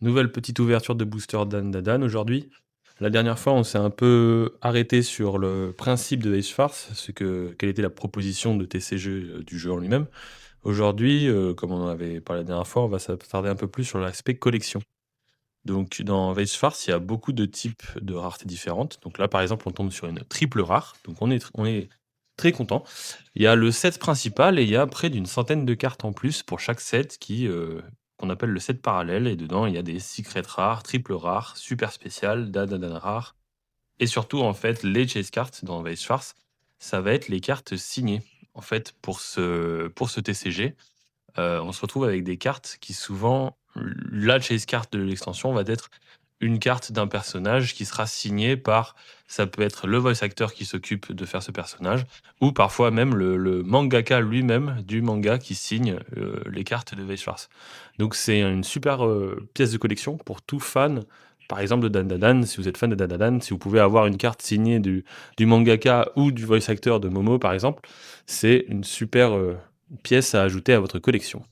Nouvelle petite ouverture de booster Dan Dan aujourd'hui. La dernière fois, on s'est un peu arrêté sur le principe de Ace Farce, quelle était la proposition de TCG du jeu en lui-même. Aujourd'hui, comme on en avait parlé la dernière fois, on va s'attarder un peu plus sur l'aspect collection. Donc, dans Vase Farce, il y a beaucoup de types de raretés différentes. Donc là, par exemple, on tombe sur une triple rare. Donc, on est très content. Il y a le set principal et il y a près d'une centaine de cartes en plus pour chaque set qu'on appelle le set parallèle. Et dedans, il y a des secrets rares, triple rares, super spéciales, dadadan rares. Et surtout, en fait, les chase cards dans Vase Farce, ça va être les cartes signées. En fait, pour ce TCG, on se retrouve avec des cartes qui souvent la chase card de l'extension va être une carte d'un personnage qui sera signée par ça peut être le voice actor qui s'occupe de faire ce personnage ou parfois même le mangaka lui-même du manga qui signe, les cartes de Vice Farce. Donc c'est une super, pièce de collection pour tout fan, par exemple de Dandadan. Si vous êtes fan de Dandadan, si vous pouvez avoir une carte signée du mangaka ou du voice actor de Momo par exemple, c'est une super, pièce à ajouter à votre collection.